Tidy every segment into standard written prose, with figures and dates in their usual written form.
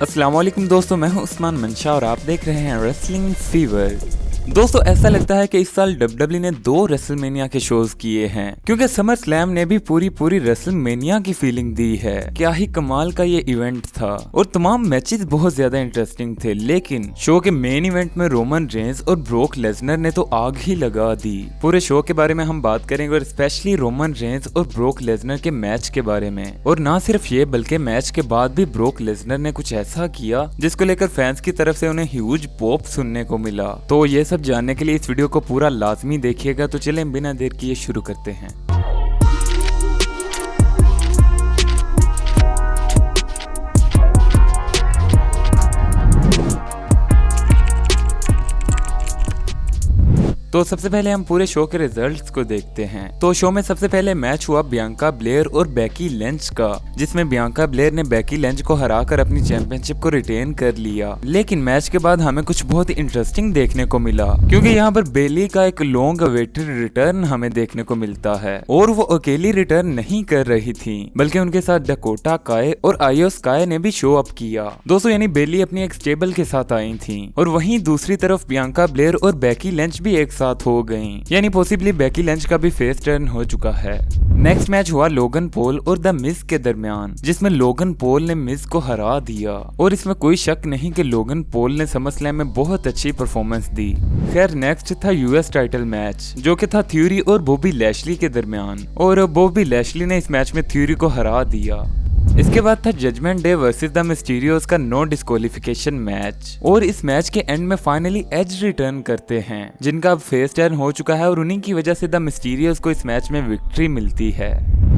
अस्सलाम वालेकुम दोस्तों, मैं हूं उस्मान मंशा और आप देख रहे हैं रेसलिंग फीवर। दोस्तों ऐसा लगता है कि इस साल डब्ल्यूडब्ल्यूई ने 2 रेसलमेनिया के शोज किए हैं, क्योंकि समर स्लैम ने भी पूरी रेसलमेनिया की फीलिंग दी है। क्या ही कमाल का ये इवेंट था और तमाम मैचेस बहुत ज्यादा इंटरेस्टिंग थे। लेकिन शो के मेन इवेंट में रोमन रेंज और ब्रोक लेसनर ने तो आग ही लगा दी। पूरे शो के बारे में हम बात करेंगे और स्पेशली रोमन रेंज और ब्रोक लेसनर के मैच के बारे में। और ना सिर्फ ये बल्कि मैच के बाद भी ब्रोक लेसनर ने कुछ ऐसा किया जिसको लेकर फैंस की तरफ से उन्हें ह्यूज पॉप सुनने को मिला। तो ये सब जानने के लिए इस वीडियो को पूरा लाजमी देखिएगा। तो चलें बिना देर किए शुरू करते हैं। तो सबसे पहले हम पूरे शो के रिजल्ट्स को देखते हैं। तो शो में सबसे पहले मैच हुआ बियांका ब्लेयर और बेकी लिंच का, जिसमें बियांका ब्लेयर ने बेकी लिंच को हराकर अपनी चैंपियनशिप को रिटेन कर लिया। लेकिन मैच के बाद हमें कुछ बहुत ही इंटरेस्टिंग देखने को मिला, क्योंकि यहाँ पर बेली का एक लॉन्ग अवेटेड रिटर्न हमें देखने को मिलता है। और वो अकेली रिटर्न नहीं कर रही थी, बल्कि उनके साथ डकोटा काय और आयो स्काई ने भी शो अप किया। दोस्तों यानी बेली अपनी एक स्टेबल के साथ आई थी और वहीं दूसरी तरफ बियांका ब्लेयर और बेकी लिंच भी एक साथ हो गई, यानी पॉसिबली बेकी लिंच का भी फेस टर्न हो चुका है। नेक्स्ट मैच हुआ लोगन पॉल और द मिज के दरमियान, जिसमें लोगन पॉल ने मिज को हरा दिया। और इसमें कोई शक नहीं कि लोगन पॉल ने समरस्लैम में बहुत अच्छी परफॉर्मेंस दी। खैर नेक्स्ट था यूएस टाइटल मैच, जो कि था थ्यूरी और बॉबी लैशली के दरमियान, और बॉबी लैशली ने इस मैच में थ्यूरी को हरा दिया। इसके बाद था judgement day versus the Mysterios का नो डिस्क्वालिफिकेशन मैच, और इस मैच के एंड में फाइनली एज रिटर्न करते हैं, जिनका अब फेस टर्न हो चुका है और उन्हीं की वजह से द मिस्टीरियोस को इस मैच में विक्ट्री मिलती है।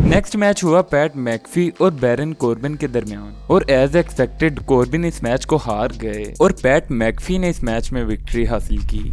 नेक्स्ट मैच हुआ पैट मैकफी और बैरन कॉर्बिन के दरमियान, और एज एक्सपेक्टेड कॉर्बिन इस मैच को हार गए और पैट मैकफी ने इस मैच में विक्ट्री हासिल की।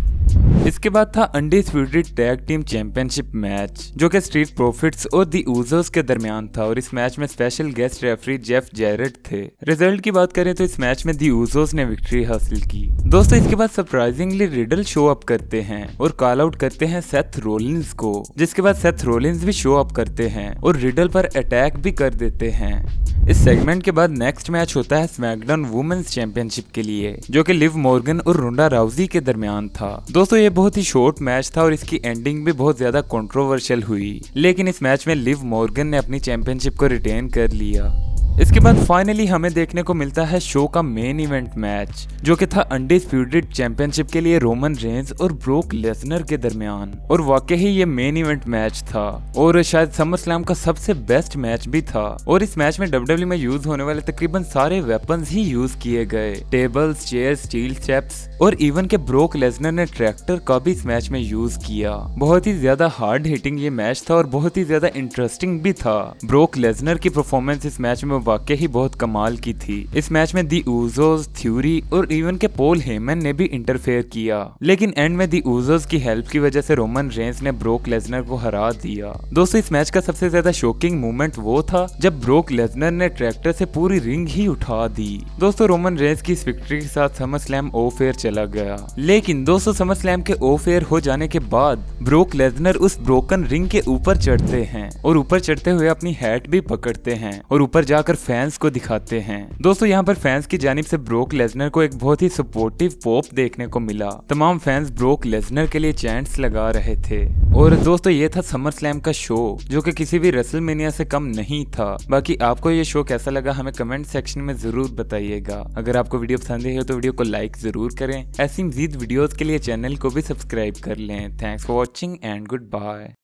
इसके बाद था undisputed tag team championship match, जो कि स्ट्रीट प्रॉफिट्स और दी ऊजोस के दरमियान था, और इस मैच में special guest referee Jeff Jarrett थे। रिजल्ट की बात करें तो इस मैच में दी ऊजोस ने विक्ट्री हासिल की। दोस्तों इसके बाद सरप्राइजिंगली रिडल शो अप करते हैं और कॉल आउट करते हैं सेथ रोलिंस को, जिसके बाद सेथ रोलिंस भी शो अप करते हैं और रिडल पर अटैक भी कर देते हैं। इस सेगमेंट के बाद नेक्स्ट मैच होता है स्मैकडाउन वुमेन्स चैंपियनशिप के लिए, जो कि लिव मॉर्गन और रोंडा राउजी के दरमियान था। दोस्तों ये बहुत ही शॉर्ट मैच था और इसकी एंडिंग भी बहुत ज्यादा कंट्रोवर्शियल हुई, लेकिन इस मैच में लिव मॉर्गन ने अपनी चैंपियनशिप को रिटेन कर लिया। इसके बाद फाइनली हमें देखने को मिलता है शो का मेन इवेंट मैच, जो कि था अनडिस्प्यूटेड चैंपियनशिप के लिए रोमन रेंज और ब्रोक लेसनर के दरमियान। और वाकई ही ये मेन इवेंट मैच था और शायद समर स्लैम का सबसे बेस्ट मैच भी था। और इस मैच में डब्ल्यूडब्ल्यूई में यूज होने वाले तकरीबन सारे वेपन्स ही यूज किए गए, टेबल्स, चेयर्स, स्टील स्टेप्स, और इवन के ब्रोक लेसनर ने ट्रैक्टर का भी इस मैच में यूज किया। बहुत ही ज्यादा हार्ड हिटिंग ये मैच था और बहुत ही ज्यादा इंटरेस्टिंग भी था। ब्रोक लेसनर की परफॉर्मेंस इस मैच में वाकई ही बहुत कमाल की थी। इस मैच में दी ऊजोस, थ्यूरी और इवन के पॉल हेमन ने भी इंटरफेयर किया, लेकिन एंड में दी ऊजोस की हेल्प की वजह से रोमन रेंज ने ब्रोक लेसनर को हरा दिया। दोस्तों इस मैच का सबसे ज्यादा शॉकिंग मोमेंट वो था जब ब्रोक लेसनर ने ट्रैक्टर से पूरी रिंग ही उठा दी। दोस्तों रोमन रेंज की इस विक्ट्री के साथ समर स्लैम ऑफ एयर चला गया, लेकिन दोस्तों समर स्लैम के ऑफ एयर हो जाने के बाद ब्रोक लेसनर उस ब्रोकन रिंग के ऊपर चढ़ते हैं और ऊपर चढ़ते हुए अपनी हैट भी पकड़ते हैं और ऊपर जाकर फैंस को दिखाते हैं। दोस्तों यहाँ पर फैंस की जानिब से ब्रोक लेसनर को एक बहुत ही सपोर्टिव पॉप देखने को मिला। तमाम फैंस ब्रोक लेसनर के लिए चैंट्स लगा रहे थे। और दोस्तों ये था समर स्लैम का शो, जो कि किसी भी रेसलमेनिया से कम नहीं था। बाकी आपको ये शो कैसा लगा हमें कमेंट सेक्शन में जरूर बताइएगा। अगर आपको वीडियो पसंद आई हो तो वीडियो को लाइक जरूर करें। ऐसी मजीद वीडियोस के लिए चैनल को भी सब्सक्राइब कर लें। Thanks for watching and good bye.